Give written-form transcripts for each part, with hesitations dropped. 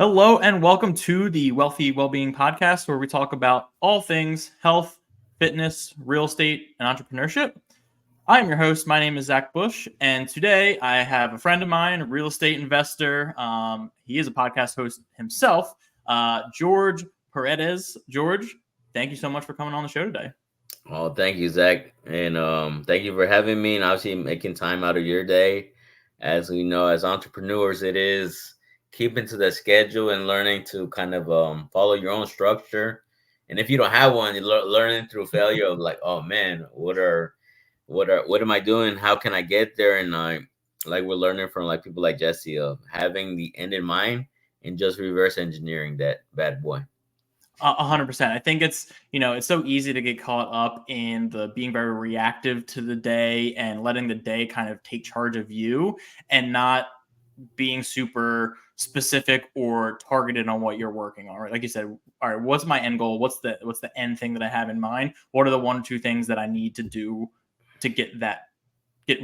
Hello and welcome to the Wealthy Wellbeing Podcast, where we talk about all things health, fitness, real estate, and entrepreneurship. I'm your host. My name is Zach Bush, and today I have a friend of mine, a real estate investor. He is a podcast host himself, George Paredes. George, thank you so much for coming on the show today. Oh, thank you, Zach, and thank you for having me, and obviously making time out of your day. As we know, as entrepreneurs, it is keeping to the schedule and learning to kind of follow your own structure. And if you don't have one, you're learning through failure of like, oh man, what am I doing? How can I get there? And like we're learning from like people like Jesse of having the end in mind and just reverse engineering that bad boy. 100%. I think it's so easy to get caught up in the being very reactive to the day and letting the day kind of take charge of you and not being super specific or targeted on what you're working on, right? Like you said, all right, what's my end goal? What's the end thing that I have in mind? What are the one or two things that I need to do to get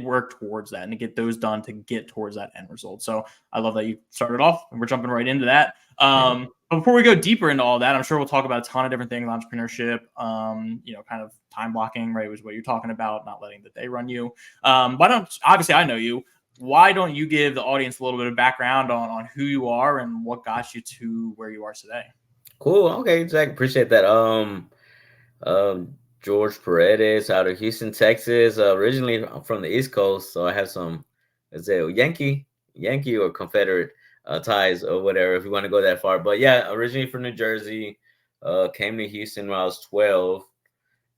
work towards that and to get those done to get towards that end result? So I love that you started off and we're jumping right into that. But before we go deeper into all that, I'm sure we'll talk about a ton of different things, entrepreneurship, kind of time blocking, right? Was what you're talking about, not letting the day run you. Obviously I know you. Why don't you give the audience a little bit of background on who you are and what got you to where you are today? Cool. Okay, Zach, appreciate that. George Paredes out of Houston, Texas. Originally from the East Coast, so I have some, let's say, Yankee or Confederate ties or whatever, if you want to go that far. But yeah, originally from New Jersey, came to Houston when I was 12,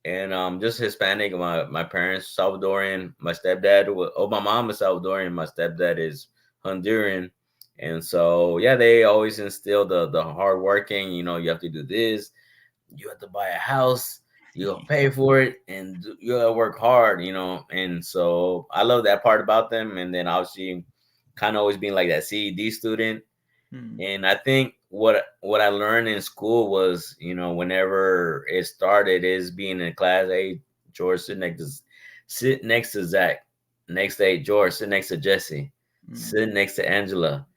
and just Hispanic. My parents Salvadorian. My mom is Salvadorian. My stepdad is Honduran. And so yeah, they always instill the hard working. You have to do this, you have to buy a house, you gotta pay for it, and you gotta work hard. And so I love that part about them. And then obviously, kind of always being like that CED student. And I think what I learned in school was, whenever it started, is being in class. Hey, George, sit next to Zach. Next day, George, sit next to Jesse. Sit next to Angela.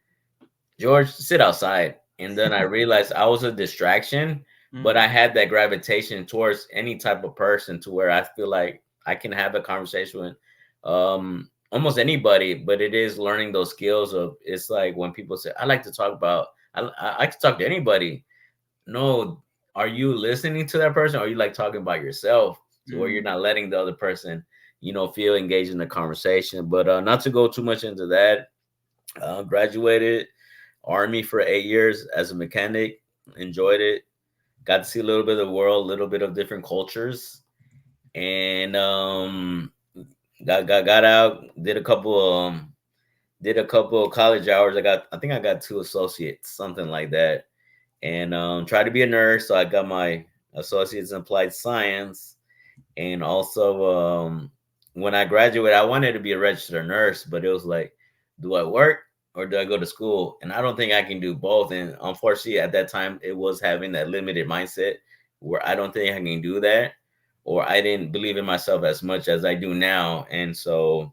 George, sit outside. And then I realized I was a distraction, but I had that gravitation towards any type of person to where I feel like I can have a conversation with almost anybody. But it is learning those skills of, it's like when people say, I like to talk about, I can talk to anybody. No, are you listening to that person? Or are you like talking about yourself to where you're not letting the other person, feel engaged in the conversation? But not to go too much into that, graduated Army for 8 years as a mechanic, enjoyed it, got to see a little bit of the world, a little bit of different cultures, and got out, did a couple of college hours. I think I got 2 associates, something like that, and tried to be a nurse. So I got my associates in applied science, and also when I graduated, I wanted to be a registered nurse, but it was like, do I work or do I go to school? And I don't think I can do both. And unfortunately, at that time, it was having that limited mindset where I don't think I can do that, or I didn't believe in myself as much as I do now. And so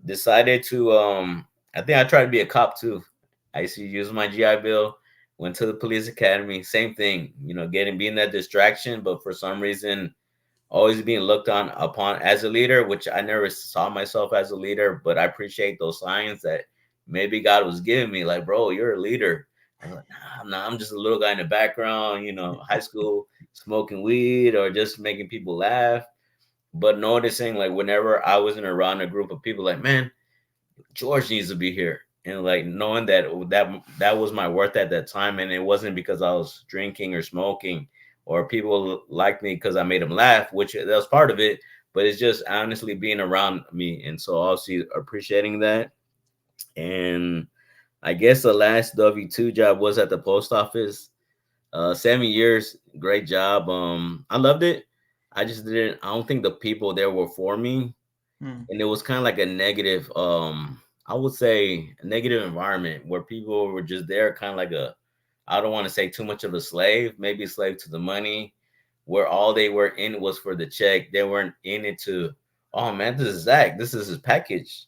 decided to, I think I tried to be a cop too. I used to use my GI Bill, went to the police academy, same thing, being that distraction, but for some reason, always being looked on upon as a leader, which I never saw myself as a leader, but I appreciate those signs that maybe God was giving me, like, bro, you're a leader. I was like, nah, I'm not. I'm just a little guy in the background, high school, smoking weed or just making people laugh. But noticing, like, whenever I wasn't around a group of people, like, man, George needs to be here. And like knowing that was my worth at that time. And it wasn't because I was drinking or smoking, or people liked me because I made them laugh, which that was part of it. But it's just honestly being around me. And so obviously appreciating that. And I guess the last W-2 job was at the post office. 7 years, great job. I loved it. I just didn't. I don't think the people there were for me, and it was kind of like a negative. I would say a negative environment where people were just there, kind of like a. I don't want to say too much of a slave, maybe a slave to the money, where all they were in was for the check. They weren't in it to, oh man, this is Zach. This is his package.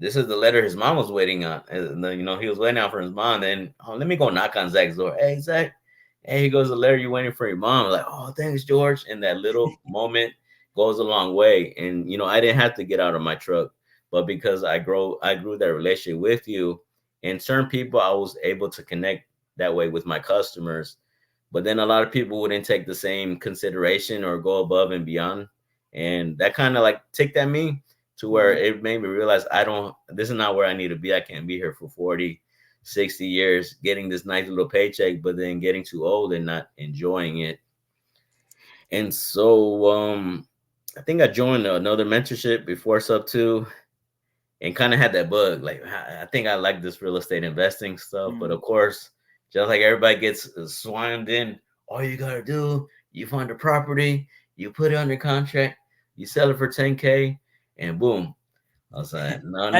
this is the letter his mom was waiting on. And then, he was waiting out for his mom. Then, let me go knock on Zach's door. Hey, Zach. Hey, he goes, the letter you're waiting for your mom. I'm like, oh, thanks, George. And that little moment goes a long way. And, I didn't have to get out of my truck, but because I grew that relationship with you, and certain people, I was able to connect that way with my customers. But then a lot of people wouldn't take the same consideration or go above and beyond. And that kind of like ticked at me to where it made me realize this is not where I need to be. I can't be here for 40, 60 years getting this nice little paycheck, but then getting too old and not enjoying it. And so I think I joined another mentorship before Sub 2 and kind of had that bug. Like, I think I like this real estate investing stuff. But of course, just like everybody gets swarmed in, all you got to do, you find a property, you put it under contract, you sell it for 10K, and boom. I was like, no.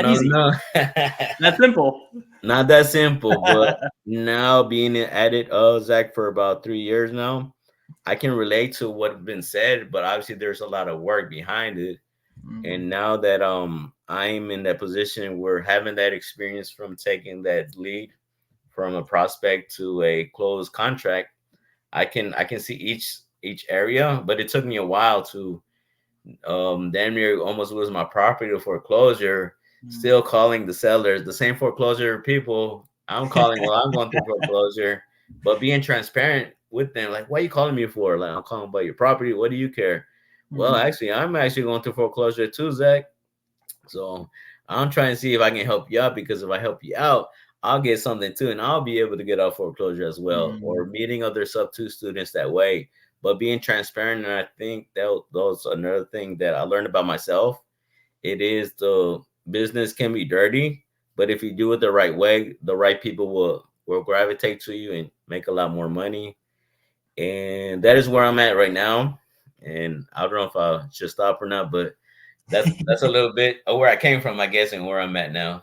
That's simple. Not that simple, but now being at it, Zach, for about 3 years now, I can relate to what's been said, but obviously there's a lot of work behind it. And now that I'm in that position where having that experience from taking that lead from a prospect to a closed contract, I can see each area, but it took me a while to damn near almost lose my property to foreclosure, still calling the sellers, the same foreclosure people I'm calling while I'm going through foreclosure, but being transparent with them. Like, what are you calling me for? Like, I'm calling about your property. What do you care? Well, actually, I'm actually going through foreclosure too, Zach. So I'm trying to see if I can help you out, because if I help you out, I'll get something too, and I'll be able to get out foreclosure as well, or meeting other sub 2 students that way. But being transparent, and I think that's another thing that I learned about myself. It is the business can be dirty, but if you do it the right way, the right people will gravitate to you and make a lot more money. And that is where I'm at right now. And I don't know if I should stop or not, but that's a little bit of where I came from, I guess, and where I'm at now.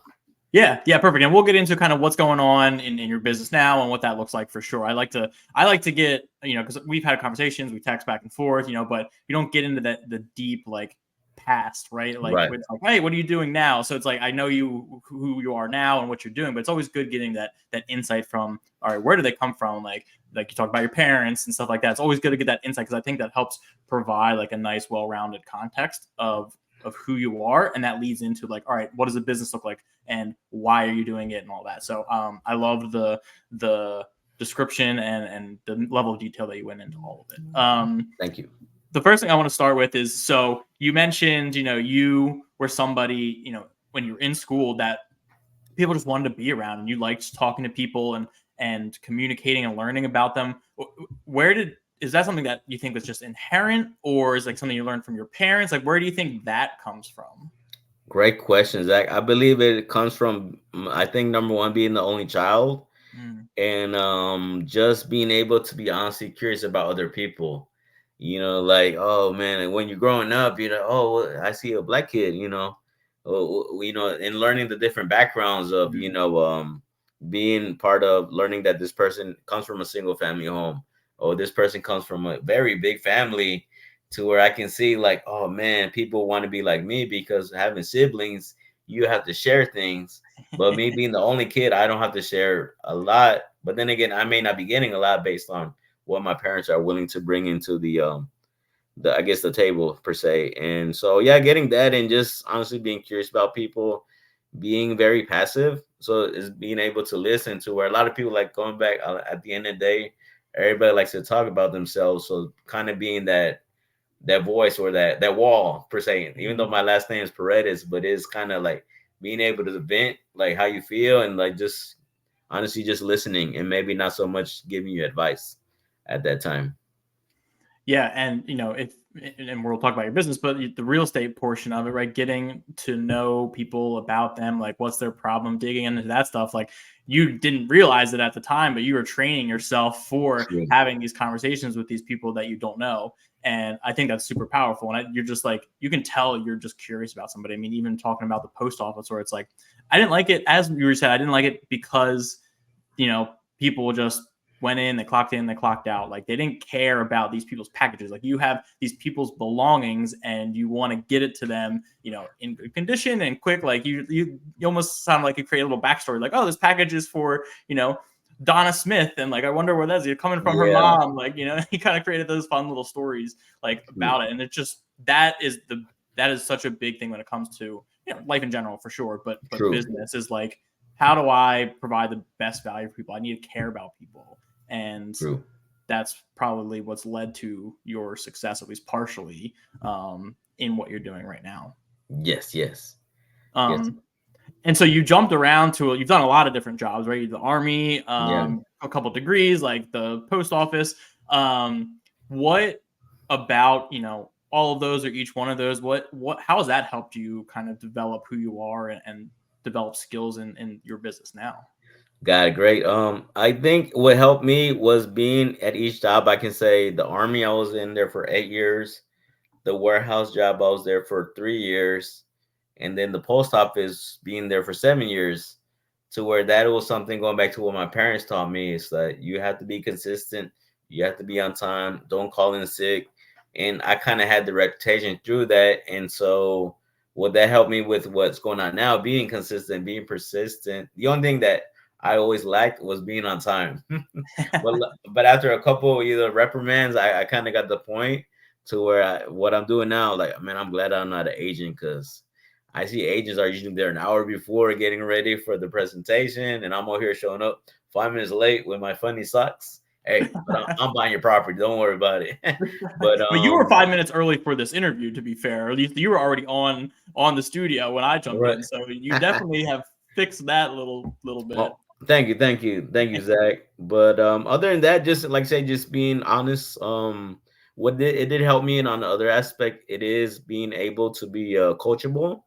Yeah, perfect. And we'll get into kind of what's going on in your business now and what that looks like for sure. I like to get, because we've had conversations, we text back and forth, but you don't get into the deep like past, right? Like, Right. It's like, hey, what are you doing now? So it's like, I know who you are now and what you're doing, but it's always good getting that insight from, all right, where do they come from? Like you talk about your parents and stuff like that. It's always good to get that insight, because I think that helps provide like a nice, well-rounded context of who you are, and that leads into like, all right, what does a business look like and why are you doing it and all that. So I loved the description and the level of detail that you went into all of it. Thank you. The first thing I want to start with is, so you mentioned, you were somebody, when you were in school that people just wanted to be around, and you liked talking to people and communicating and learning about them. Is that something that you think was just inherent, or is like something you learned from your parents? Like, where do you think that comes from? Great question, Zach. I believe it comes from, I think, number one, being the only child, and just being able to be honestly curious about other people. Like, oh man, and when you're growing up, oh, I see a black kid, and learning the different backgrounds of, being part of learning that this person comes from a single family home, or this person comes from a very big family, to where I can see like, oh man, people want to be like me, because having siblings, you have to share things. But me being the only kid, I don't have to share a lot. But then again, I may not be getting a lot based on what my parents are willing to bring into the I guess the table per se. And so, yeah, getting that, and just honestly being curious about people, being very passive. So is being able to listen, to where a lot of people like going back at the end of the day, everybody likes to talk about themselves. So kind of being that voice, or that wall per se, even though my last name is Paredes, but it's kind of like being able to vent like how you feel, and like just honestly just listening, and maybe not so much giving you advice at that time. Yeah. And, and we'll talk about your business, but the real estate portion of it, right? Getting to know people about them, like what's their problem, digging into that stuff. Like, you didn't realize it at the time, but you were training yourself for having these conversations with these people that you don't know. And I think that's super powerful. And you're just like, you can tell you're just curious about somebody. I mean, even talking about the post office, where it's like, I didn't like it, as you said, I didn't like it because, people just went in, they clocked out. Like, they didn't care about these people's packages. Like, you have these people's belongings and you want to get it to them, in good condition and quick. Like, you almost sound like you create a little backstory. Like, oh, this package is for, Donna Smith. And like, I wonder where that's coming from her Yeah. mom. Like, he kind of created those fun little stories like about it. And it just, that is such a big thing when it comes to, life in general for sure. But True. business is like, how do I provide the best value for people? I need to care about people. And True. that's probably what's led to your success, at least partially, in what you're doing right now. Yes. Yes. And so you jumped around you've done a lot of different jobs, right? The Army, a couple degrees, like the post office. What about, all of those or each one of those, how has that helped you kind of develop who you are and develop skills in your business now? Got it. Great. I think what helped me was being at each job. I can say the Army, I was in there for 8 years. The warehouse job, I was there for 3 years. And then the post office, being there for 7 years, to where that was something, going back to what my parents taught me, is that you have to be consistent. You have to be on time. Don't call in sick. And I kind of had the reputation through that. And so what that helped me with what's going on now, being consistent, being persistent. The only thing that I always lacked was being on time. but after a couple either reprimands, I kind of got the point to where what I'm doing now, like, man, I'm glad I'm not an agent, because I see agents are usually there an hour before getting ready for the presentation, and I'm over here showing up 5 minutes late with my funny socks. Hey, but I'm buying your property. Don't worry about it. But you were 5 minutes early for this interview, to be fair. At least you were already on the studio when I jumped in, so you definitely have fixed that little bit. Well, thank you, Zach. But other than that, just like I say, just being honest. It did help me, and on the other aspect, it is being able to be coachable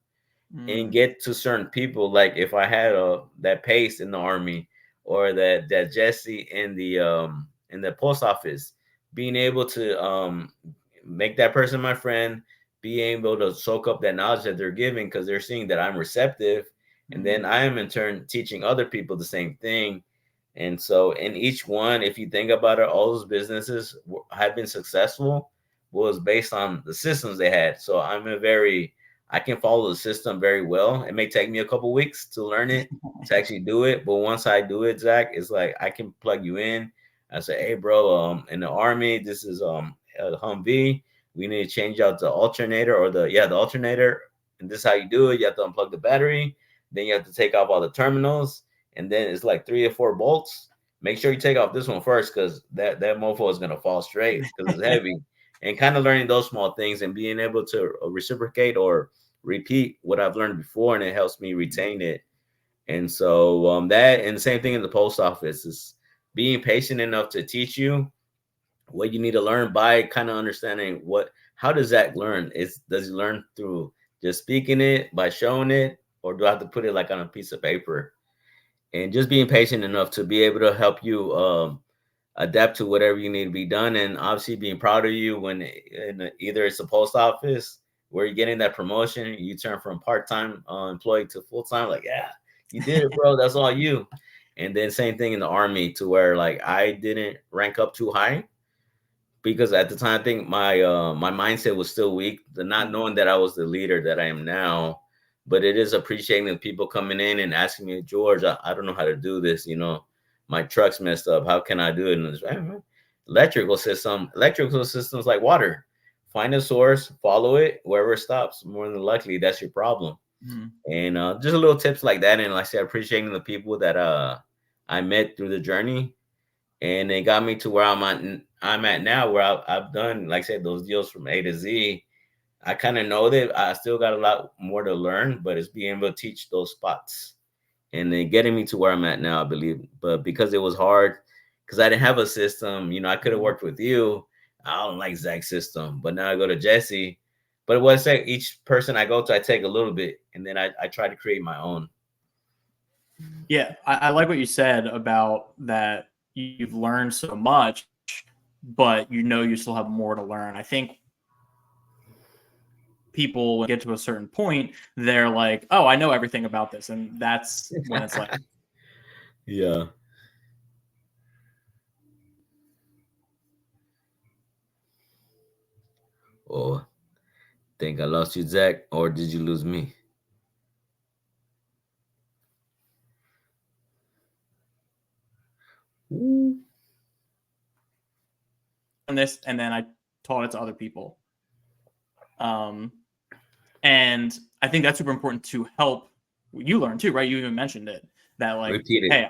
and get to certain people. Like if I had that Pace in the Army, or that Jesse in the post office, being able to make that person my friend, being able to soak up that knowledge that they're giving, because they're seeing that I'm receptive, and then I am in turn teaching other people the same thing. And so in each one, if you think about it, all those businesses have been successful was based on the systems they had. So I can follow the system very well. It may take me a couple weeks to learn it, to actually do it. But once I do it, Zach, it's like I can plug you in. I say, hey, bro, in the Army, this is a Humvee. We need to change out the alternator, or the alternator. And this is how you do it. You have to unplug the battery. Then you have to take off all the terminals. And then it's like 3 or 4 bolts. Make sure you take off this one first, because that mofo is going to fall straight because it's heavy. And kind of learning those small things and being able to reciprocate or repeat what I've learned before, and it helps me retain it. And so that, and the same thing in the post office, is being patient enough to teach you what you need to learn by kind of understanding how does Zach learn? Does he learn through just speaking it, by showing it, or do I have to put it like on a piece of paper? And just being patient enough to be able to help you adapt to whatever you need to be done. And obviously being proud of you when either it's a post office where you're getting that promotion, you turn from part-time employee to full-time, like, yeah, you did it, bro. That's all you. And then same thing in the Army, to where like I didn't rank up too high, because at the time I think my mindset was still weak, the not knowing that I was the leader that I am now. But it is appreciating the people coming in and asking me, George, I don't know how to do this. My truck's messed up. How can I do it? And it's electrical systems like water. Find a source, follow it, wherever it stops. More than likely, that's your problem. And just a little tips like that. And like I said, appreciating the people that I met through the journey. And it got me to where I'm at now, where I've done, like I said, those deals from A to Z. I kind of know that I still got a lot more to learn, but it's being able to teach those spots and then getting me to where I'm at now, I believe. But because it was hard, because I didn't have a system, I could have worked with you. I don't like Zach's system, but now I go to Jesse. But what I say, each person I go to, I take a little bit, and then I try to create my own. Yeah, I like what you said about that. You've learned so much, but you still have more to learn. I think people get to a certain point, they're like, oh, I know everything about this. And that's when it's like, yeah. Think I lost you, Zach, or did you lose me? Ooh. And this, and then I taught it to other people. And I think that's super important to help you learn too, right? You even mentioned it, that like, Repeat it. hey,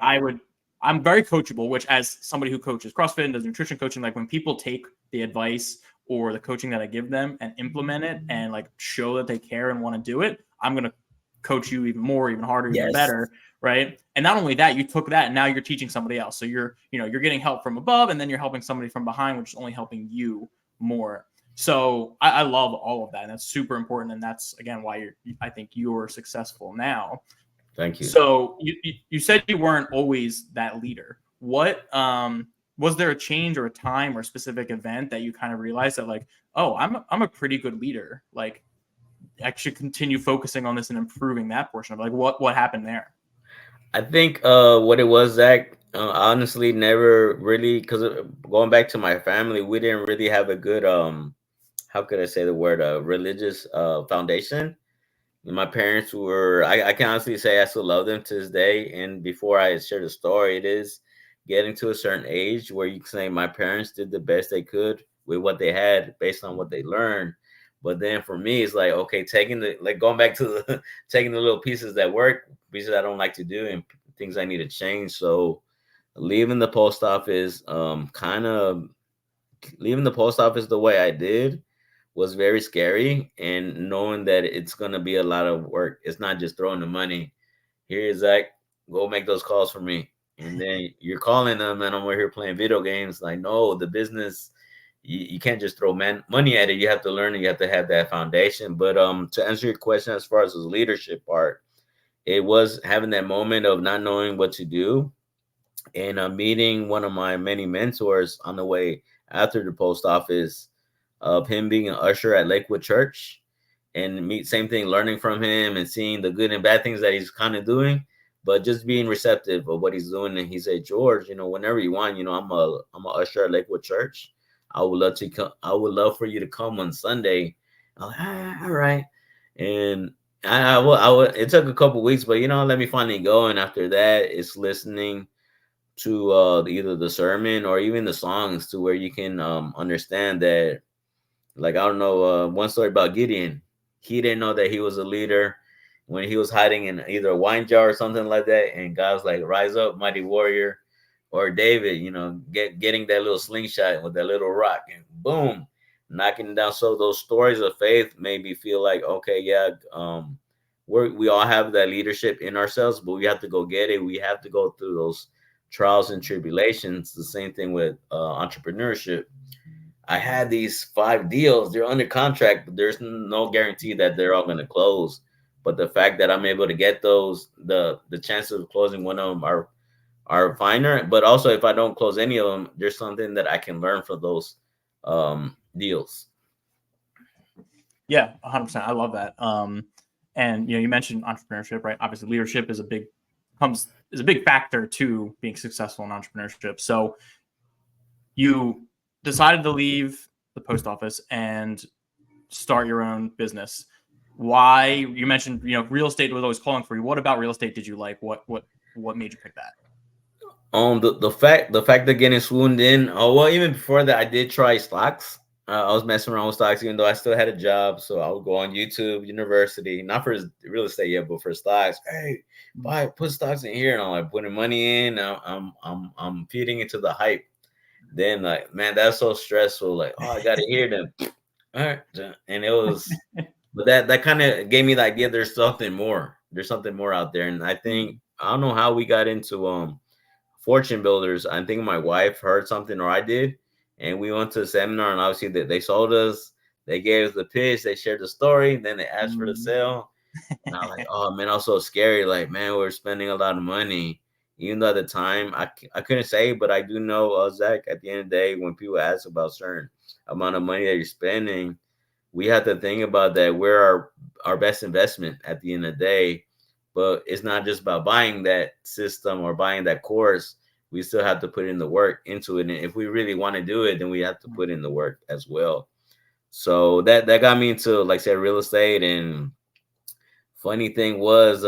I'm very coachable, which as somebody who coaches CrossFit and does nutrition coaching, like when people take the advice or the coaching that I give them and implement it and like show that they care and want to do it, I'm going to coach you even more, even harder, even Yes. better. Right. And not only that, you took that and now you're teaching somebody else. So you're getting help from above and then you're helping somebody from behind, which is only helping you more. So I love all of that. And that's super important. And that's, again, why I think you're successful now. Thank you. So you said you weren't always that leader. What was there a change or a time or a specific event that you kind of realized that like, oh, I'm a pretty good leader. Like I should continue focusing on this and improving that portion of it. Like what happened there? I think what it was, Zach, honestly, never really, because going back to my family, we didn't really have a good, how could I say the word, religious foundation. My parents were, I can honestly say I still love them to this day. And before I share the story, it is getting to a certain age where you can say my parents did the best they could with what they had based on what they learned. But then for me, it's like, okay, going back to the, taking the little pieces that work, pieces I don't like to do, and things I need to change. So leaving the post office, kind of leaving the post office the way I did was very scary. And knowing that it's going to be a lot of work, it's not just throwing the money. Here, Zach, go make those calls for me. And then you're calling them, and I'm over here playing video games. Like, no, the business, you can't just throw money at it. You have to learn and you have to have that foundation. But to answer your question, as far as the leadership part, it was having that moment of not knowing what to do and meeting one of my many mentors on the way after the post office, of him being an usher at Lakewood Church, and same thing, learning from him and seeing the good and bad things that he's kind of doing, but just being receptive of what he's doing. And he said, George, whenever you want, I'm a usher at Lakewood Church. I would love to come. I would love for you to come on Sunday. I'm like, all right. And it took a couple weeks, but let me finally go. And after that, it's listening to either the sermon or even the songs, to where you can understand that. Like, I don't know, one story about Gideon. He didn't know that he was a leader when he was hiding in either a wine jar or something like that. And God's like, rise up, mighty warrior. Or David, getting that little slingshot with that little rock and boom, knocking it down. So those stories of faith made me feel like, okay, yeah, we all have that leadership in ourselves, but we have to go get it. We have to go through those trials and tribulations. The same thing with entrepreneurship. I had these 5 deals. They're under contract, but there's no guarantee that they're all going to close. But the fact that I'm able to get those, the chances of closing one of them are finer. But also, if I don't close any of them, there's something that I can learn from those deals. Yeah, 100%. I love that. And you mentioned entrepreneurship, right? Obviously, leadership is a big factor to being successful in entrepreneurship. So you decided to leave the post office and start your own business. Why? You mentioned real estate was always calling for you. What about real estate did you like? What made you pick that? The fact of getting swooned in. Oh, well, even before that, I did try stocks. I was messing around with stocks, even though I still had a job. So I would go on YouTube University, not for real estate yet, but for stocks. Hey, put stocks in here, and I'm like putting money in. I'm feeding into the hype. Then, like, man, that's so stressful. Like, oh, I gotta hear them. All right, and it was, but that kind of gave me the idea. There's something more. There's something more out there, and I think I don't know how we got into fortune builders. I think my wife heard something, or I did, and we went to a seminar, and obviously they sold us. They gave us the pitch. They shared the story. Then they asked for the sale. And I was like, oh man, I was so scary. Like, man, we're spending a lot of money. Even though at the time I couldn't say, but I do know, Zach, at the end of the day, when people ask about certain amount of money that you're spending, we have to think about that. We're our best investment at the end of the day. But it's not just about buying that system or buying that course. We still have to put in the work into it. And if we really want to do it, then we have to put in the work as well. So that got me into, like I said, real estate. And funny thing was,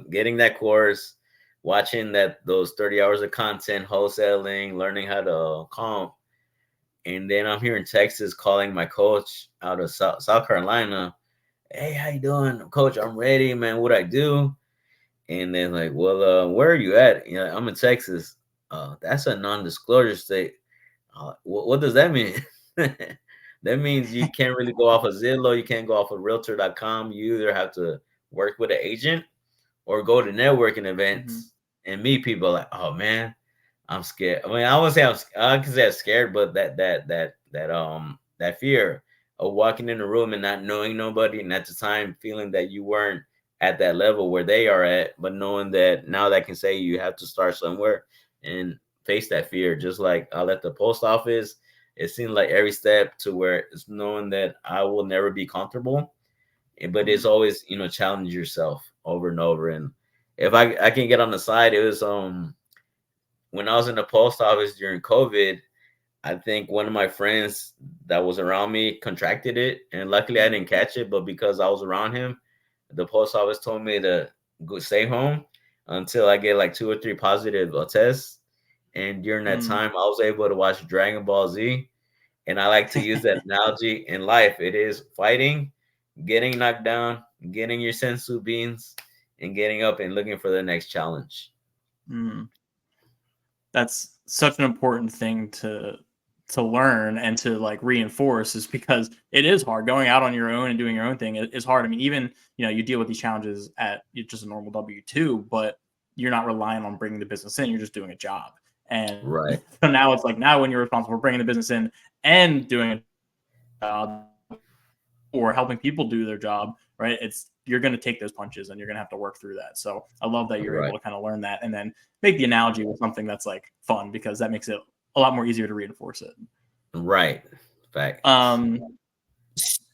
getting that course, watching those 30 hours of content, wholesaling, learning how to comp. And then I'm here in Texas calling my coach out of South Carolina. Hey, how you doing, coach? I'm ready, man. What I do? And then like, well, where are you at? Yeah, I'm in Texas. That's a non-disclosure state. What does that mean? That means you can't really go off of Zillow. You can't go off of Realtor.com. You either have to work with an agent or go to networking Mm-hmm. events and meet people. Like, oh man, I'm scared. I mean, I won't say I can say I'm scared, but that fear of walking in the room and not knowing nobody, and at the time feeling that you weren't at that level where they are at, but knowing that now that can say you have to start somewhere and face that fear. Just like I left the post office, it seemed like every step to where it's knowing that I will never be comfortable, but it's always, challenge yourself over and over. And if I can get on the side, it was when I was in the post office during COVID, I think one of my friends that was around me contracted it, and luckily I didn't catch it. But because I was around him, the post office told me to go stay home until I get like 2 or 3 positive tests. And during that Mm. time, I was able to watch Dragon Ball Z. And I like to use that analogy in life. It is fighting, getting knocked down, getting your sensu beans, and getting up and looking for the next challenge. Mm. That's such an important thing to learn and to like reinforce, is because it is hard going out on your own and doing your own thing is hard. I mean, even you deal with these challenges at just a normal W-2, but you're not relying on bringing the business in, you're just doing a job. And Right, so now it's like, now when you're responsible for bringing the business in and doing a job or helping people do their job, right? You're going to take those punches and you're going to have to work through that. So I love that you're able right, to kind of learn that and then make the analogy with something that's like fun, because that makes it a lot more easier to reinforce it. right. Fact. Um,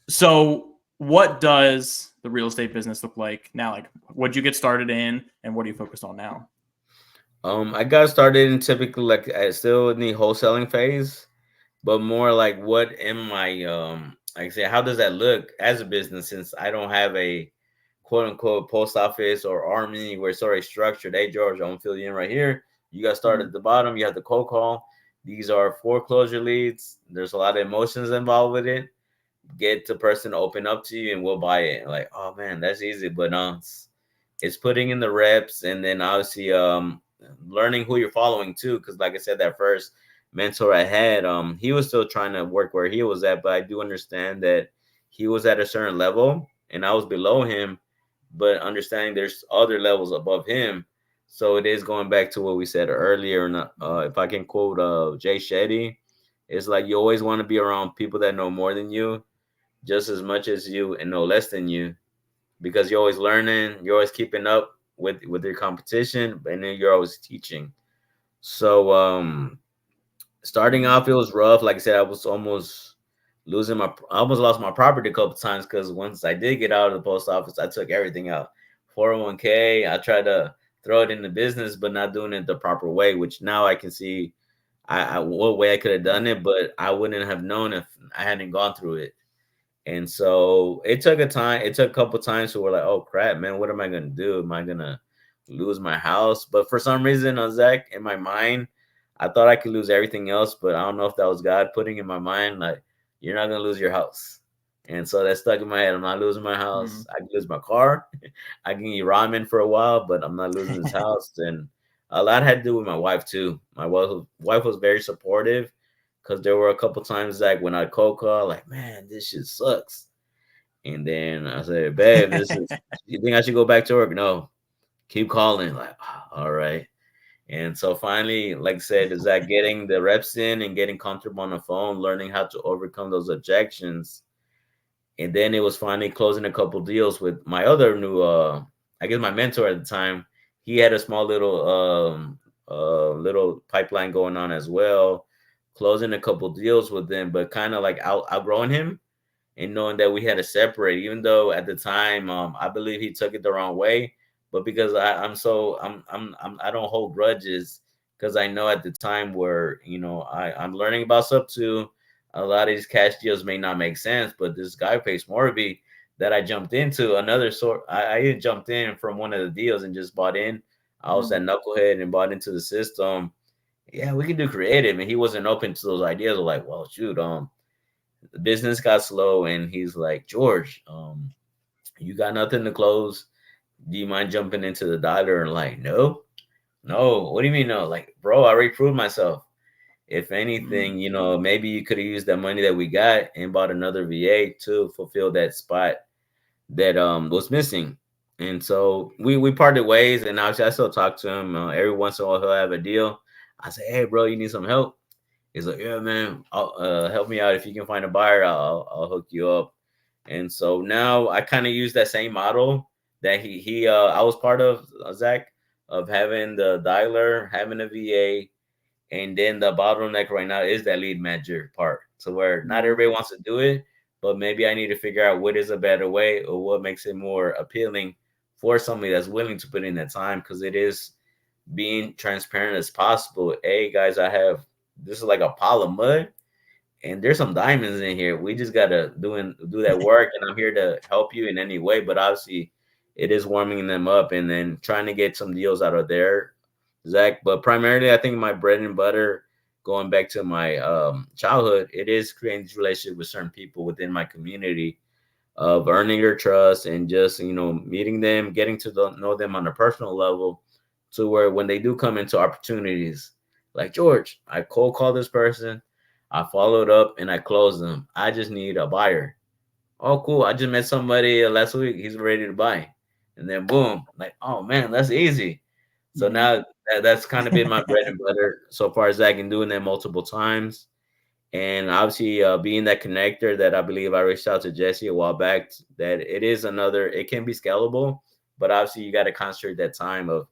so what does the real estate business look like now? Like, what'd you get started in, and what are you focused on now? I got started in typically like still in the wholesaling phase, but more like what am I like I say, how does that look as a business, since I don't have a quote unquote post office or army where it's already structured. Hey George, I'm gonna fill you in right here. You got to start at the bottom, you have the cold call. These are foreclosure leads. There's a lot of emotions involved with it. Get the person to open up to you and we'll buy it. Like, oh man, that's easy. But it's putting in the reps, and then obviously learning who you're following too. Because like I said, that first mentor I had, he was still trying to work where he was at, but I do understand that he was at a certain level and I was below him, but understanding there's other levels above him. So it is going back to what we said earlier. And if I can quote Jay Shetty, it's like you always want to be around people that know more than you, just as much as you, and no less than you, because you're always learning, you're always keeping up with your competition, and then you're always teaching. So starting off, it was rough. Like I said, I was almost I almost lost my property a couple times, because once I did get out of the post office, I took everything out. 401k, I tried to throw it in the business, but not doing it the proper way, which now I can see what way I could have done it, but I wouldn't have known if I hadn't gone through it. And so it took a time. It took a couple times where we're like, oh crap, man, what am I gonna do? Am I gonna lose my house? But for some reason, Zach, in my mind, I thought I could lose everything else, but I don't know if that was God putting in my mind like you're not gonna lose your house. And so that stuck in my head. I'm not losing my house. I can lose my car. I can eat ramen for a while, but I'm not losing this house. And a lot had to do with my wife too. My wife was very supportive, because there were a couple times like when I cold call, like, man, this shit sucks. And then I said, babe, you think I should go back to work? No, keep calling. Like, all right. And so finally, like I said, is that getting the reps in and getting comfortable on the phone, learning how to overcome those objections. And then it was finally closing a couple deals with my other new, I guess my mentor at the time. He had a small little pipeline going on as well, closing a couple deals with them, but kind of like outgrowing him and knowing that we had to separate, even though at the time, I believe he took it the wrong way. But because I don't hold grudges, because I know at the time where I'm learning about stuff too. a lot of these cash deals may not make sense, but this guy pays Morby that I jumped into another sort. I jumped in from one of the deals and just bought in. I was that knucklehead and bought into the system. Yeah, we can do creative. And he wasn't open to those ideas. I'm like, well, shoot, the business got slow, and he's like, George, you got nothing to close. Do you mind jumping into the dialer? And like, no. What do you mean no? Like, bro, I already proved myself. If anything, maybe you could have used that money that we got and bought another VA to fulfill that spot that was missing. And so we parted ways, and I still talk to him every once in a while. He'll have a deal. I say, hey, bro, you need some help? He's like, yeah, man, I'll, help me out. If you can find a buyer, I'll hook you up. And so now I kind of use that same model that he I was part of, Zach, of having the dialer, having a VA, and then the bottleneck right now is that lead manager part. So where not everybody wants to do it, but maybe I need to figure out what is a better way or what makes it more appealing for somebody that's willing to put in that time, because it is being transparent as possible. Hey guys, this is like a pile of mud, and there's some diamonds in here. We just gotta do that work, and I'm here to help you in any way. But obviously, it is warming them up, and then trying to get some deals out of there, Zach. But primarily, I think my bread and butter, going back to my childhood, it is creating this relationship with certain people within my community, of earning their trust and just meeting them, getting to know them on a personal level, to where when they do come into opportunities, like George, I cold call this person, I followed up, and I closed them. I just need a buyer. Oh, cool. I just met somebody last week. He's ready to buy. And then boom, like, oh man, that's easy. So now that's kind of been my bread and butter so far, as I can doing that multiple times. And obviously being that connector that I believe I reached out to Jesse a while back, that it can be scalable, but obviously you got to concentrate that time of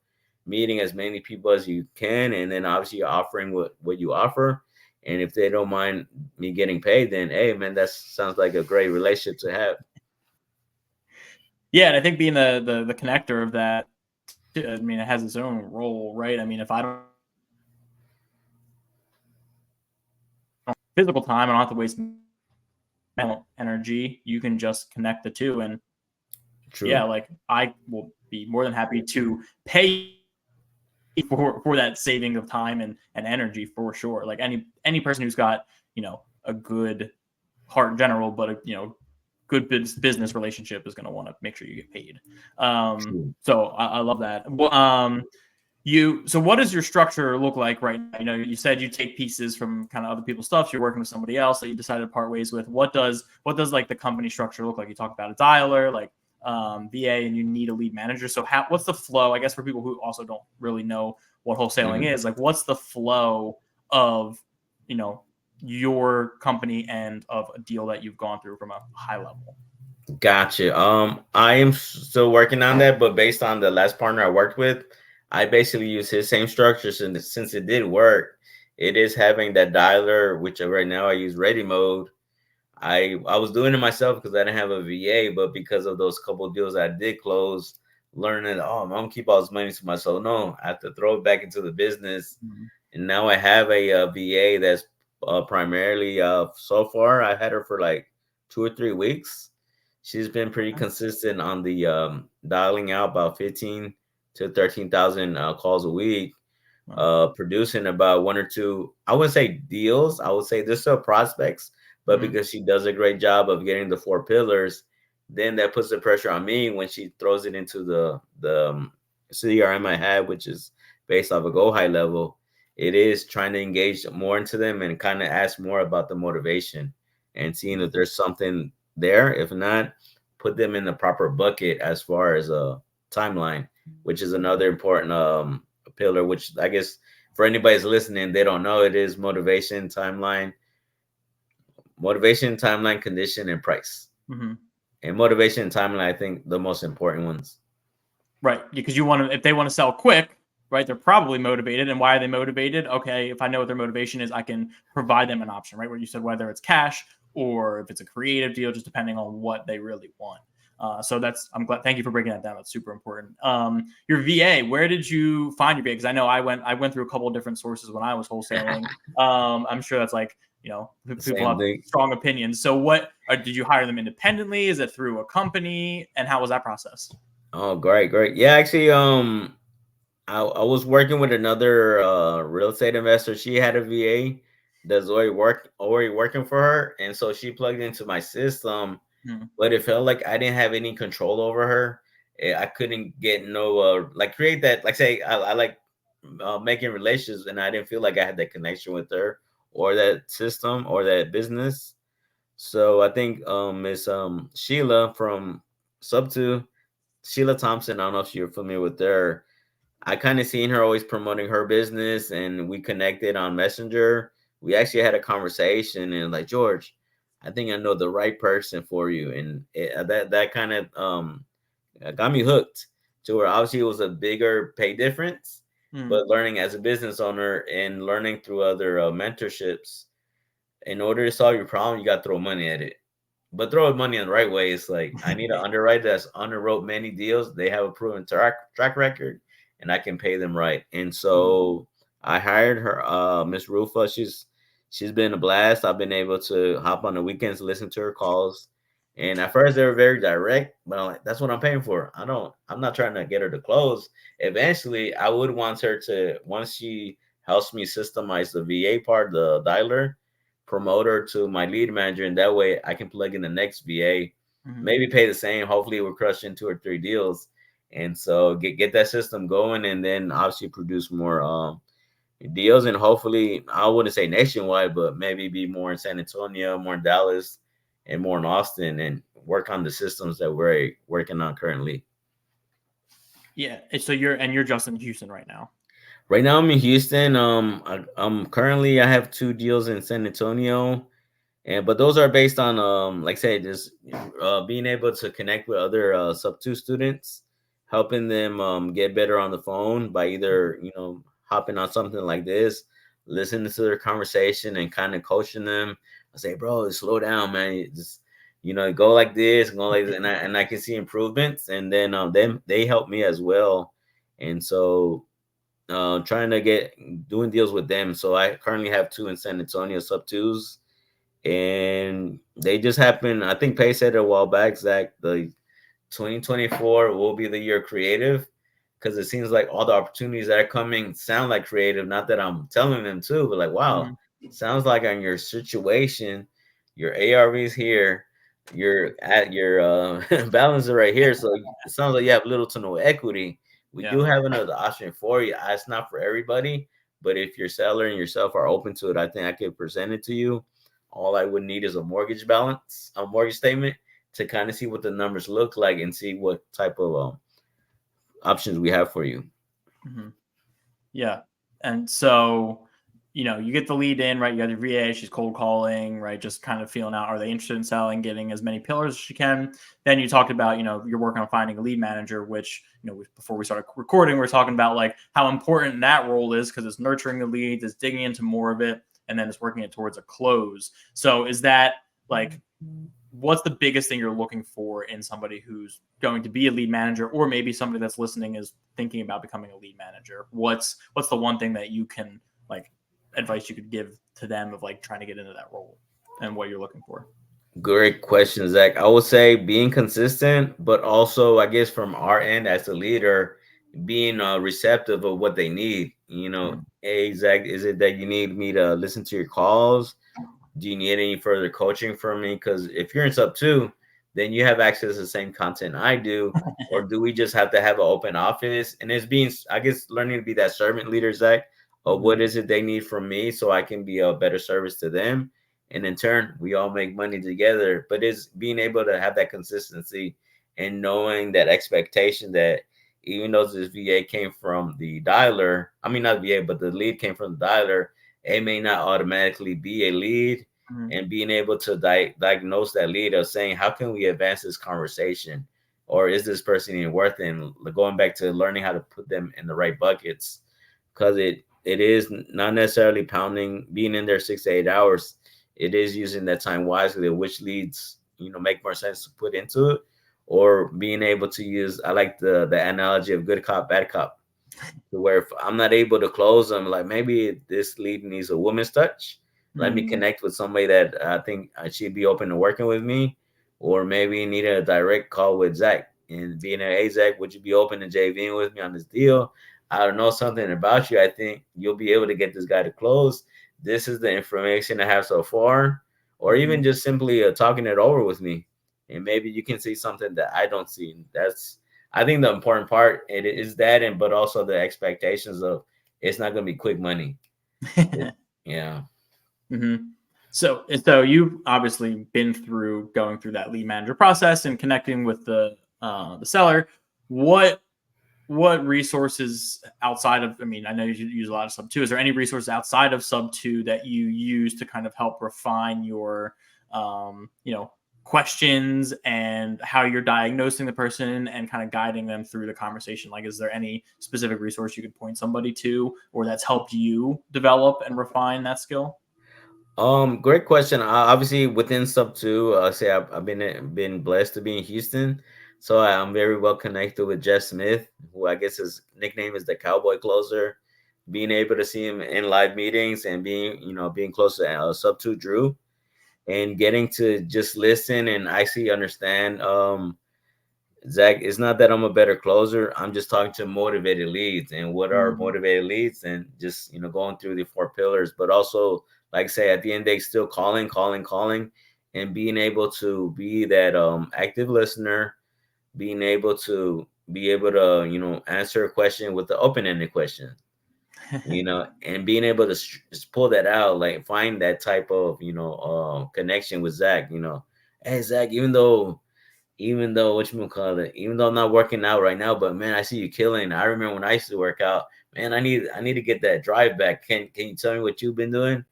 meeting as many people as you can. And then obviously offering what you offer. And if they don't mind me getting paid, then, hey man, that sounds like a great relationship to have. Yeah. And I think being the connector of that, I mean, it has its own role, right? I mean, if I don't physical time, I don't have to waste mental energy. You can just connect the two. And True. yeah, like I will be more than happy to pay for that saving of time and energy, for sure. Like any person who's got, a good heart in general, but a, good business relationship is going to want to make sure you get paid. So I love that. Well, so what does your structure look like right now? You said you take pieces from kind of other people's stuff. So you're working with somebody else that you decided to part ways with. What does like the company structure look like? You talked about a dialer, like VA, and you need a lead manager. So what's the flow, I guess, for people who also don't really know what wholesaling is? Like, what's the flow of, your company and of a deal that you've gone through from a high level? Gotcha. I am still working on that, but based on the last partner I worked with, I basically use his same structure since it did work. It is having that dialer, which right now I use ready mode. I was doing it myself because I didn't have a VA, but because of those couple of deals I did close, learning, I'm gonna keep all this money to myself. No, I have to throw it back into the business. And now I have a VA that's primarily so far I had her for like 2 or 3 weeks. She's been pretty consistent on the dialing out about 15 to 13,000 calls a week, producing about 1 or 2, I wouldn't say deals, I would say there's still prospects, but because she does a great job of getting the 4 pillars, then that puts the pressure on me when she throws it into the CRM I have, which is based off a Go High level. It is trying to engage more into them and kind of ask more about the motivation and seeing if there's something there. If not, put them in the proper bucket as far as a timeline, which is another important pillar, which I guess for anybody's listening, they don't know. It is motivation, timeline, condition, and price. And motivation and timeline, I think the most important ones. Right. Because if they want to sell quick, right, they're probably motivated. And why are they motivated? Okay, if I know what their motivation is, I can provide them an option, right? Where you said whether it's cash or if it's a creative deal, just depending on what they really want. So I'm glad. Thank you for breaking that down. That's super important. Your VA, where did you find your VA? Because I know I went through a couple of different sources when I was wholesaling. I'm sure that's like, people Same have thing. strong opinions. So did you hire them independently? Is it through a company? And how was that process? Oh, great, great. Yeah, actually, I was working with another real estate investor. She had a VA that's already working for her, and so she plugged into my system. Hmm. But it felt like I didn't have any control over her. I couldn't get no like create that, like say I like making relations, and I didn't feel like I had that connection with her or that system or that business. So I think Miss Sheila from Sub Two, Sheila Thompson. I don't know if you're familiar with her. I kind of seen her always promoting her business, and we connected on Messenger. We actually had a conversation, and like, George, I think I know the right person for you, and that kind of got me hooked to where obviously it was a bigger pay difference, Hmm. but learning as a business owner and learning through other mentorships, in order to solve your problem, you got to throw money at it. But throw money in the right way. It's like I need an underwriter that's underwrote many deals. They have a proven track record, and I can pay them right. And Hmm. so I hired her, Miss Rufa. She's been a blast. I've been able to hop on the weekends, listen to her calls. And at first they were very direct, but I'm like, that's what I'm paying for. I'm not trying to get her to close. Eventually, I would want her to, once she helps me systemize the VA part, the dialer, promote her to my lead manager, and that way I can plug in the next VA, Hmm. maybe pay the same. Hopefully, we're crushing 2 or 3 deals, and so get that system going, and then obviously produce more deals, and hopefully, I wouldn't say nationwide, but maybe be more in San Antonio, more in Dallas, and more in Austin, and work on the systems that we're working on currently. Yeah. So you're just in Houston right now. Right now, I'm in Houston. I'm currently I have 2 deals in San Antonio. And but those are based on like say just being able to connect with other sub two students, helping them get better on the phone by either hopping on something like this, listening to their conversation and kind of coaching them. I say, bro, slow down, man. You just go like this, go like this, and I can see improvements. And then them they help me as well, and so trying to get doing deals with them. So I currently have 2 in San Antonio sub twos, and they just happened. I think Pay said it a while back, Zach, the 2024 will be the year creative, because it seems like all the opportunities that are coming sound like creative. Not that I'm telling them to, but like, wow, Hmm. sounds like on your situation, your ARV is here, you're at your balance are right here. So it sounds like you have little to no equity. We Yeah. do have another option for you. It's not for everybody, but if your seller and yourself are open to it, I think I could present it to you. All I would need is a mortgage balance, a mortgage statement, to kind of see what the numbers look like and see what type of options we have for you. Hmm. Yeah. And so, you get the lead in, right? You got your VA, she's cold calling, right? Just kind of feeling out, are they interested in selling, getting as many pillars as she can. Then you talked about, you're working on finding a lead manager, which, before we started recording, we are talking about like how important that role is because it's nurturing the leads, it's digging into more of it, and then it's working it towards a close. So is that like, what's the biggest thing you're looking for in somebody who's going to be a lead manager, or maybe somebody that's listening is thinking about becoming a lead manager? What's the one thing that you can like advice you could give to them of like trying to get into that role and what you're looking for? Great question, Zach. I would say being consistent, but also, I guess, from our end as a leader, being receptive of what they need. Mm-hmm. Hey, Zach, is it that you need me to listen to your calls? Do you need any further coaching from me? Because if you're in sub two, then you have access to the same content I do. Or do we just have to have an open office? And it's being, I guess, learning to be that servant leader, Zach, of Mm-hmm. what is it they need from me so I can be a better service to them. And in turn, we all make money together. But it's being able to have that consistency and knowing that expectation that even though this VA came from the dialer, I mean, not VA, but the lead came from the dialer, it may not automatically be a lead, Mm-hmm. and being able to diagnose that lead of saying, how can we advance this conversation? Or is this person even worth it? And going back to learning how to put them in the right buckets, because it is not necessarily pounding, being in there 6 to 8 hours. It is using that time wisely, which leads, make more sense to put into it, or being able to use, I like the analogy of good cop, bad cop, to where if I'm not able to close them, like maybe this lead needs a woman's touch. Let me connect with somebody that I think she'd be open to working with me, or maybe need a direct call with Zach and being an hey Zach, would you be open to JVing with me on this deal? I don't know something about you. I think you'll be able to get this guy to close. This is the information I have so far, or even just simply talking it over with me, and maybe you can see something that I don't see. That's, I think, the important part. It is that, and but also the expectations of it's not going to be quick money. Yeah. So you've obviously been through going through that lead manager process and connecting with the seller. What resources outside of, I mean, I know you use a lot of Sub 2. Is there any resources outside of Sub 2 that you use to kind of help refine your, questions and how you're diagnosing the person and kind of guiding them through the conversation? Like, is there any specific resource you could point somebody to, or that's helped you develop and refine that skill? Great question. Obviously, within Sub 2, say I've been blessed to be in Houston, so I'm very well connected with Jeff Smith, who I guess his nickname is the Cowboy Closer. Being able to see him in live meetings and being close to Sub 2 Drew, and getting to just listen and actually understand. Zach, it's not that I'm a better closer. I'm just talking to motivated leads, and what are motivated leads, and just going through the 4 pillars, but also, like I say, at the end of the day, still calling, and being able to be that active listener, being able to answer a question with the open-ended question, and being able to just pull that out, like find that type of connection with Zach. Hey Zach, even though what you call it, even though I'm not working out right now, but man, I see you killing. I remember when I used to work out, man, I need to get that drive back. Can you tell me what you've been doing?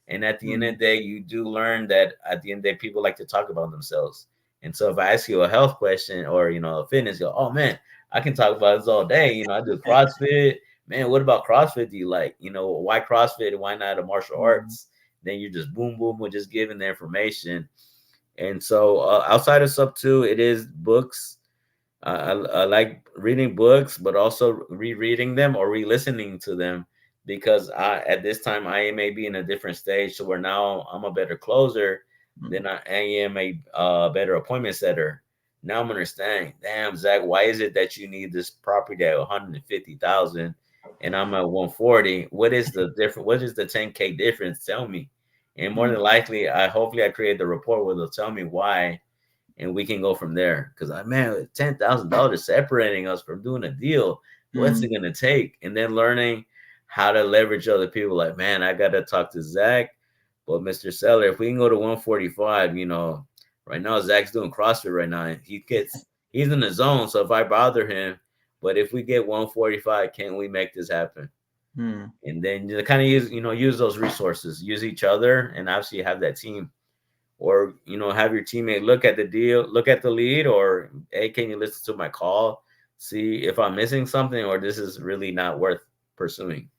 And at the end of the day, you do learn that at the end of the day, people like to talk about themselves. And so if I ask you a health question or a fitness, you go, oh man, I can talk about this all day. I do CrossFit. Man, what about CrossFit do you like? Why CrossFit? Why not a martial arts? Then you're just boom, boom, we're just giving the information. And so outside of Sub 2, it is books. I like reading books, but also rereading them or re-listening to them, because at this time I may be in a different stage. So where now I'm a better closer than I am a better appointment setter. Now I'm understanding, damn, Zach, why is it that you need this property at 150,000 and I'm at 140? What is the difference? What is the 10K difference? Tell me. And more than likely, hopefully I create the report where they'll tell me why, and we can go from there. Because man, $10,000 separating us from doing a deal, what's it gonna take? And then learning how to leverage other people. Like, man, I gotta talk to Zach, but Mr. Seller, if we can go to 145, right now Zach's doing CrossFit right now, and he's in the zone. So if I bother him, but if we get 145, can we make this happen? And then you kind of use those resources, use each other, and obviously have that team, or have your teammate look at the deal, look at the lead, or hey, can you listen to my call, see if I'm missing something, or this is really not worth pursuing.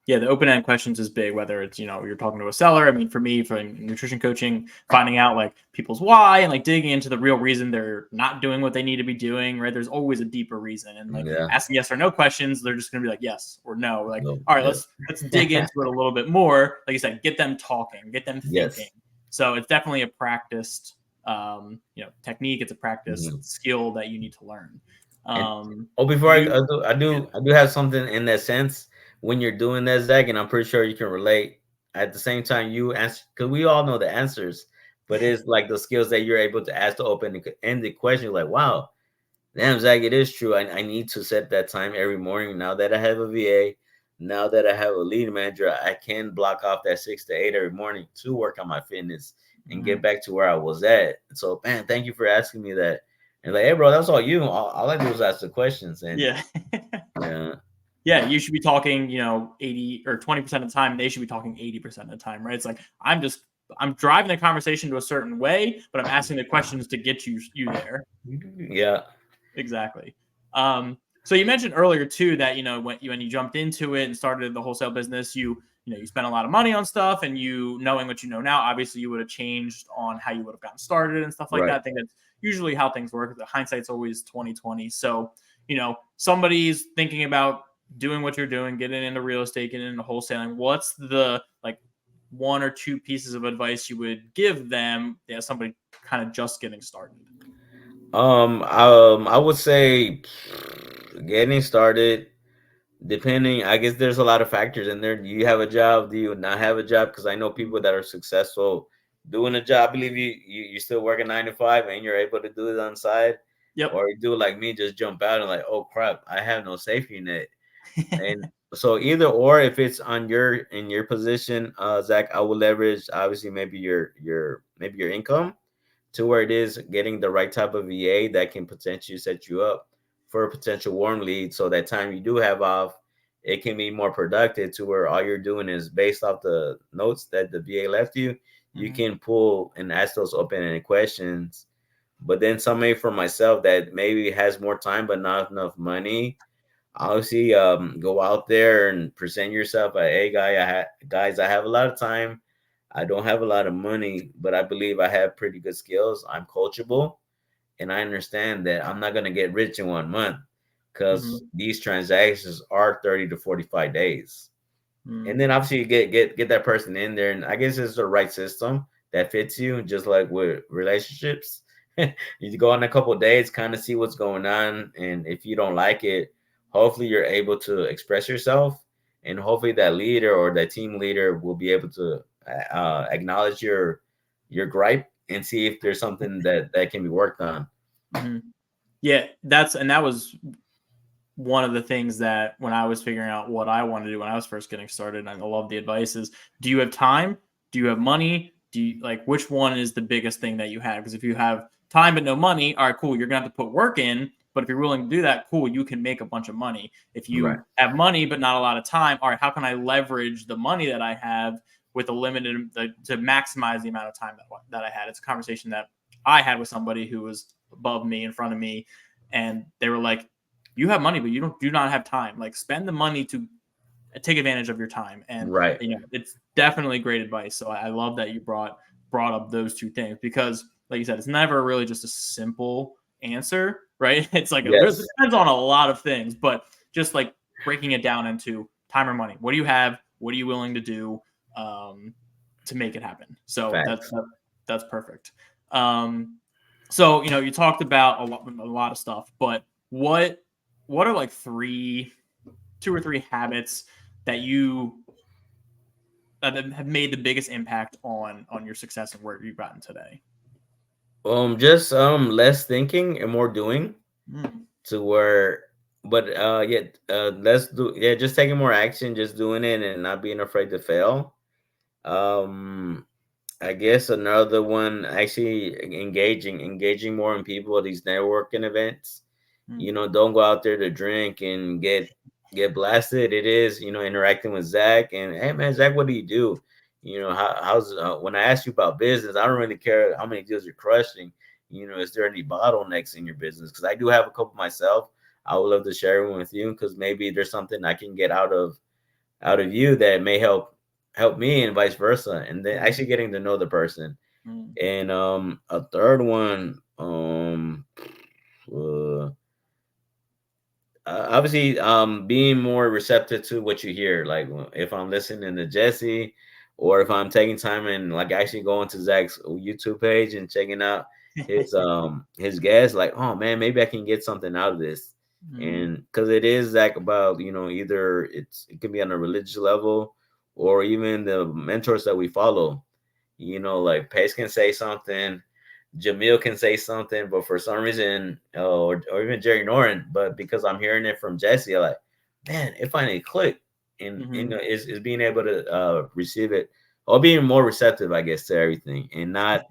Yeah, the open-ended questions is big, whether it's, you're talking to a seller. I mean, for me, for nutrition coaching, finding out like people's why and like digging into the real reason they're not doing what they need to be doing, right? There's always a deeper reason. And like asking yes or no questions, they're just going to be like yes or no. We're like, all right, let's dig into it a little bit more. Like you said, get them talking, get them thinking. So it's definitely a practiced, technique. It's a practiced skill that you need to learn. Before I do have something in that sense. When you're doing that, Zach, and I'm pretty sure you can relate, at the same time you answer, because we all know the answers, but it's like the skills that you're able to ask the open-ended question. Like, wow, damn, Zach, it is true. I need to set that time every morning. Now that I have a VA, now that I have a lead manager, I can block off that 6 to 8 every morning to work on my fitness and get back to where I was at. So, man, thank you for asking me that. And like, hey, bro, that's all you. All I do is ask the questions. And yeah, you should be talking, 80 or 20% of the time. They should be talking 80% of the time, right? It's like, I'm driving the conversation to a certain way, but I'm asking the questions to get you there. Yeah, exactly. So you mentioned earlier too that when you jumped into it and started the wholesale business, you spent a lot of money on stuff, and knowing what you know now, obviously you would have changed on how you would have gotten started and stuff like Right. that. I think that's usually how things work. The hindsight's always 2020. So somebody's thinking about doing what you're doing, getting into real estate, getting into wholesaling. What's the one or two pieces of advice you would give them? Yeah, somebody kind of just getting started. I would say getting started, depending, I guess there's a lot of factors in there. Do you have a job? Do you not have a job? Because I know people that are successful doing a job. I believe you still work a 9 to 5 and you're able to do it on the side. Yep. Or you do like me, just jump out and like, oh crap, I have no safety net. And so either or, if it's in your position, Zach, I will leverage obviously maybe your income to where it is getting the right type of VA that can potentially set you up for a potential warm lead. So that time you do have off, it can be more productive to where all you're doing is based off the notes that the VA left you. You can pull and ask those open-ended questions. But then somebody for myself that maybe has more time but not enough money, obviously go out there and present yourself. Hey, guys, I have a lot of time. I don't have a lot of money, but I believe I have pretty good skills. I'm coachable, and I understand that I'm not going to get rich in 1 month because these transactions are 30 to 45 days. And then obviously you get that person in there, and I guess it's the right system that fits you, just like with relationships. You go on a couple of days, kind of see what's going on, and if you don't like it, hopefully you're able to express yourself, and hopefully that leader or that team leader will be able to acknowledge your gripe and see if there's something that can be worked on. Yeah, that was one of the things that when I was figuring out what I wanted to do when I was first getting started, and I love the advice is, do you have time? Do you have money? Do you which one is the biggest thing that you have? Because if you have time but no money, all right, cool, you're gonna have to put work in. But if you're willing to do that, cool, you can make a bunch of money. If Right. you have money but not a lot of time, all right, how can I leverage the money that I have with a limited to maximize the amount of time that I had? It's a conversation that I had with somebody who was above me, in front of me, and they were like, you have money, but you do not have time. Spend the money to take advantage of your time. And Right. it's definitely great advice. So I love that you brought up those two things, because like you said, it's never really just a simple answer, right? It's it really Yes. depends on a lot of things, but just breaking it down into time or money. What do you have? What are you willing to do to make it happen? So Facts. that's perfect. So you talked about a lot of stuff, but what are two or three habits that that have made the biggest impact on your success and where you've gotten today? Just less thinking and more doing, to where, but let's do, just taking more action, just doing it and not being afraid to fail. Um, I guess another one, actually engaging more in people at these networking events. Don't go out there to drink and get blasted. It is, interacting with Zach and, hey man, Zach, what do you do? How's when I ask you about business, I don't really care how many deals you're crushing. Is there any bottlenecks in your business? Because I do have a couple myself. I would love to share one with you, because maybe there's something I can get out of you that may help me, and vice versa. And then actually getting to know the person. And a third one, obviously being more receptive to what you hear. Like if I'm listening to Jesse, or if I'm taking time and actually going to Zach's YouTube page and checking out his guests, like, oh man, maybe I can get something out of this. And because it is, Zach, about either it can be on a religious level, or even the mentors that we follow. Like Pace can say something, Jamil can say something, but for some reason, or even Jerry Noren, but because I'm hearing it from Jesse, I'm like, man, it finally clicked. And is being able to receive it, or being more receptive, I guess, to everything, and not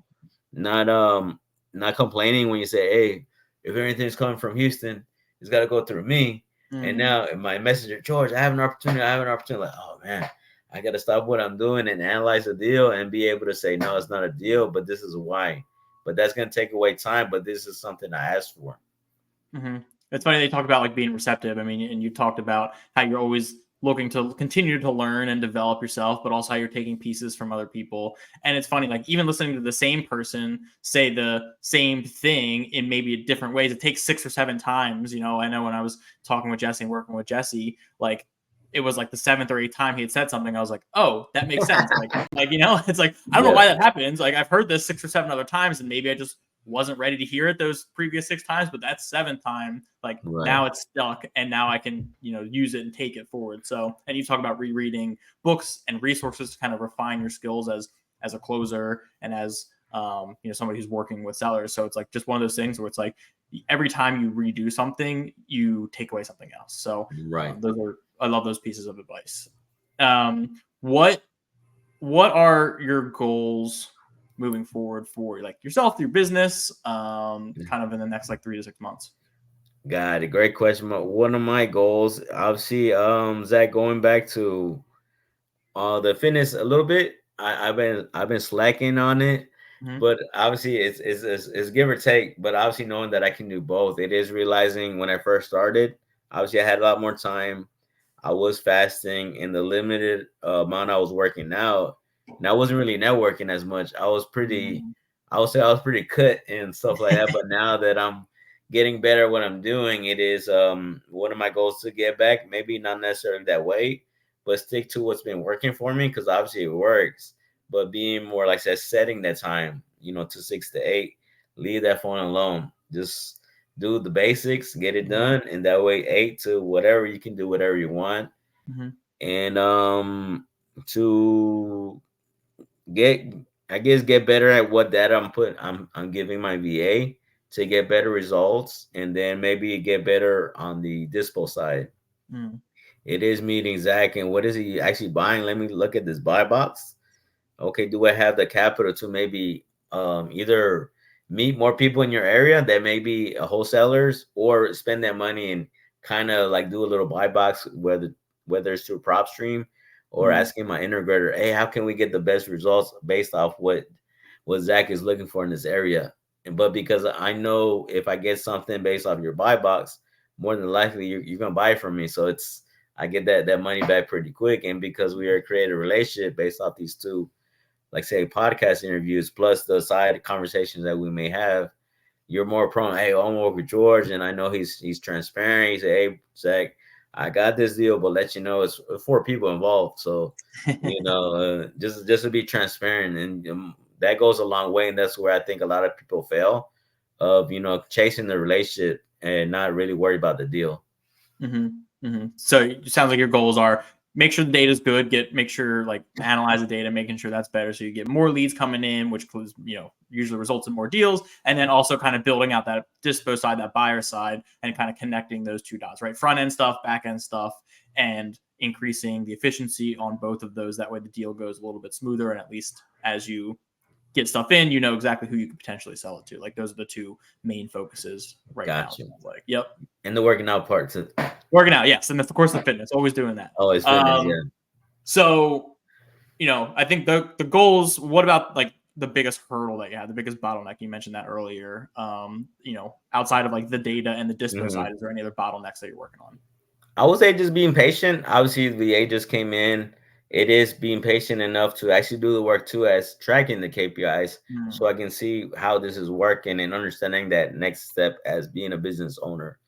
complaining when you say, hey, if everything's coming from Houston, it's got to go through me. And now my messenger, George, I have an opportunity. Like, oh man, I got to stop what I'm doing and analyze the deal and be able to say, no, it's not a deal, but this is why. But that's going to take away time. But this is something I asked for. It's funny they talk about like being receptive. I mean, and you talked about how you're always looking to continue to learn and develop yourself, but also how you're taking pieces from other people. And it's funny, like even listening to the same person say the same thing in maybe different ways, it takes 6 or 7 times. I know when I was talking with Jesse and working with Jesse, like it was like the 7th or 8th time he had said something. I was like, oh, that makes sense. It's like, I don't know Yeah, why that happens. Like I've heard this 6 or 7 other times and maybe I just wasn't ready to hear it those previous 6 times, but that 7th time, like right, now it's stuck and now I can, use it and take it forward. So, and you talk about rereading books and resources to kind of refine your skills as a closer and as somebody who's working with sellers. So it's like just one of those things where it's like every time you redo something, you take away something else. So right. I love those pieces of advice. What are your goals moving forward for like yourself, your business, kind of in the next like 3 to 6 months? Got it. Great question. One of my goals, obviously, Zach, going back to the fitness a little bit. I've been slacking on it, Mm-hmm. but obviously it's give or take. But obviously knowing that I can do both, it is realizing when I first started. Obviously, I had a lot more time. I was fasting, and the limited amount I was working out, and I wasn't really networking as much. I would say I was pretty cut and stuff like that. But now that I'm getting better at what I'm doing, it is one of my goals to get back. Maybe not necessarily that way, but stick to what's been working for me because obviously it works. But being more like I said, setting that time, to 6 to 8, leave that phone alone. Just do the basics, get it Mm-hmm. done, and that way 8 to whatever you can do whatever you want. Mm-hmm. And to get I guess get better at what data I'm giving my VA to get better results and then maybe get better on the dispo side. Mm-hmm. It is meeting Zach and what is he actually buying? Let me look at this buy box. Okay, do I have the capital to maybe either meet more people in your area that may be wholesalers or spend that money and kind of like do a little buy box, whether it's through prop stream or Mm-hmm. asking my integrator, hey, how can we get the best results based off what Zach is looking for in this area? But because I know if I get something based off your buy box, more than likely you're gonna buy from me. So I get that money back pretty quick. And because we are creating a relationship based off these two, like say podcast interviews plus the side conversations that we may have, you're more prone. Hey, I'm work with George, and I know he's transparent. He said, "Hey, Zach, I got this deal, but let you know it's 4 people involved. So, just to be transparent, and that goes a long way. And that's where I think a lot of people fail, of chasing the relationship and not really worry about the deal. Mm-hmm. Mm-hmm. So it sounds like your goals are make sure the data is good, make sure like analyze the data, making sure that's better. So you get more leads coming in, which includes, usually results in more deals. And then also kind of building out that dispo side, that buyer side, and kind of connecting those two dots, right? Front end stuff, back end stuff, and increasing the efficiency on both of those. That way the deal goes a little bit smoother. And at least as you get stuff in, you know exactly who you could potentially sell it to. Like those are the two main focuses right now. Gotcha. Like, yep. And the working out part too. Working out, yes, and of course the fitness, always doing that. Always fitness, yeah. So, I think the goals. What about like the biggest hurdle that you have, the biggest bottleneck? You mentioned that earlier. Outside of like the data and the dispo side, is there any other bottlenecks that you're working on? I would say just being patient. Obviously, the VA just came in. It is being patient enough to actually do the work too, as tracking the KPIs, so I can see how this is working and understanding that next step as being a business owner.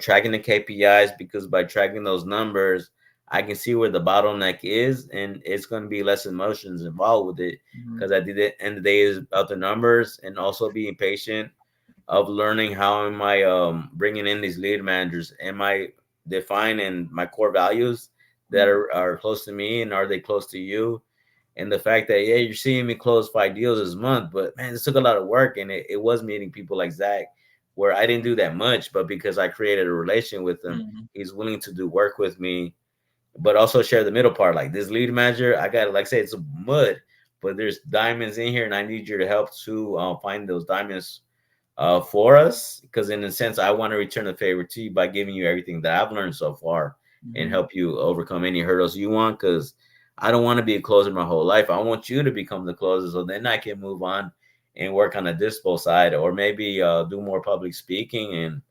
Tracking the KPIs, because by tracking those numbers, I can see where the bottleneck is, and it's going to be less emotions involved with it. Because at the end of the day, is about the numbers and also being patient of learning how am I bringing in these lead managers. Am I defining my core values that are close to me, and are they close to you? And the fact that, yeah, you're seeing me close 5 deals this month, but man, this took a lot of work, and it was meeting people like Zach, where I didn't do that much, but because I created a relation with him, he's willing to do work with me, but also share the middle part. Like this lead manager, I got, like I say, it's mud, but there's diamonds in here, and I need your help to find those diamonds for us, because in a sense I want to return the favor to you by giving you everything that I've learned so far and help you overcome any hurdles you want, because I don't want to be a closer my whole life. I want you to become the closer, so then I can move on and work on the dispo side, or maybe do more public speaking and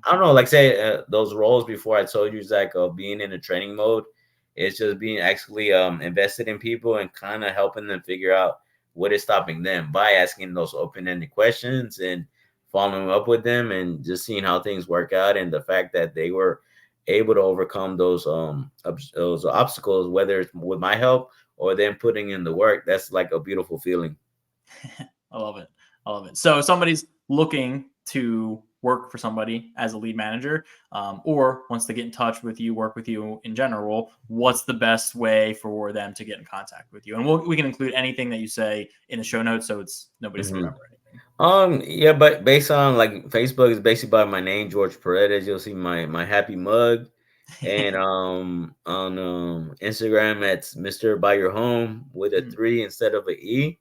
I don't know, like say those roles before I told you, Zach, of being in a training mode, it's just being actually invested in people and kind of helping them figure out what is stopping them by asking those open-ended questions and following up with them and just seeing how things work out, and the fact that they were able to overcome those obstacles, whether it's with my help or them putting in the work. That's like a beautiful feeling. I love it. I love it. So if somebody's looking to work for somebody as a lead manager, or wants to get in touch with you, work with you in general, what's the best way for them to get in contact with you? And we can include anything that you say in the show notes, so it's nobody's to remember anything. Yeah, but based on like Facebook is basically by my name, George Paredes. You'll see my happy mug, and on Instagram it's Mr. Buy Your Home with a 3 instead of a E.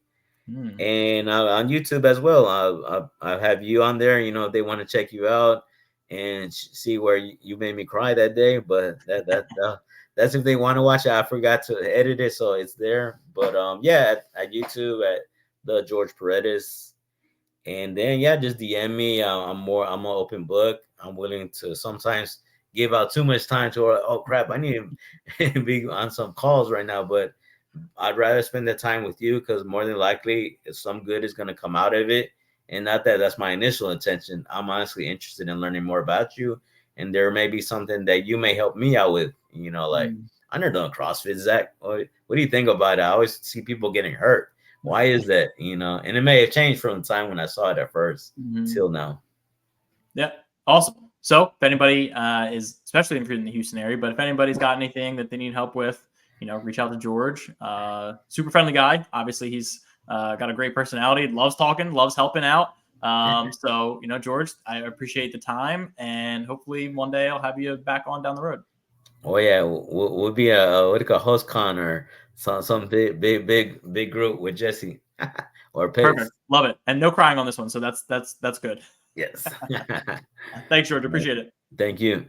And on YouTube as well. I have you on there. You know, if they want to check you out and see where you made me cry that day. But that's if they want to watch it. I forgot to edit it, so it's there. But yeah, at YouTube at the George Paredes, and then yeah, just DM me. I'm an open book. I'm willing to sometimes give out too much time to. Oh crap, I need to be on some calls right now, but I'd rather spend the time with you because more than likely some good is going to come out of it. And not that that's my initial intention. I'm honestly interested in learning more about you. And there may be something that you may help me out with, you know, like I never done CrossFit, Zach. What do you think about it? I always see people getting hurt. Why is that? You know, and it may have changed from the time when I saw it at 1st till now. Yeah. Awesome. So if anybody is, especially if you're in the Houston area, but if anybody's got anything that they need help with, you know, reach out to George. Super friendly guy. Obviously, he's got a great personality. Loves talking. Loves helping out. So, you know, George, I appreciate the time, and hopefully one day I'll have you back on down the road. Oh yeah, we'll be a what do you call host con or some big group with Jesse or Pace. Perfect. Love it. And no crying on this one, so that's good. Yes. Thanks, George. Appreciate it. Thank you.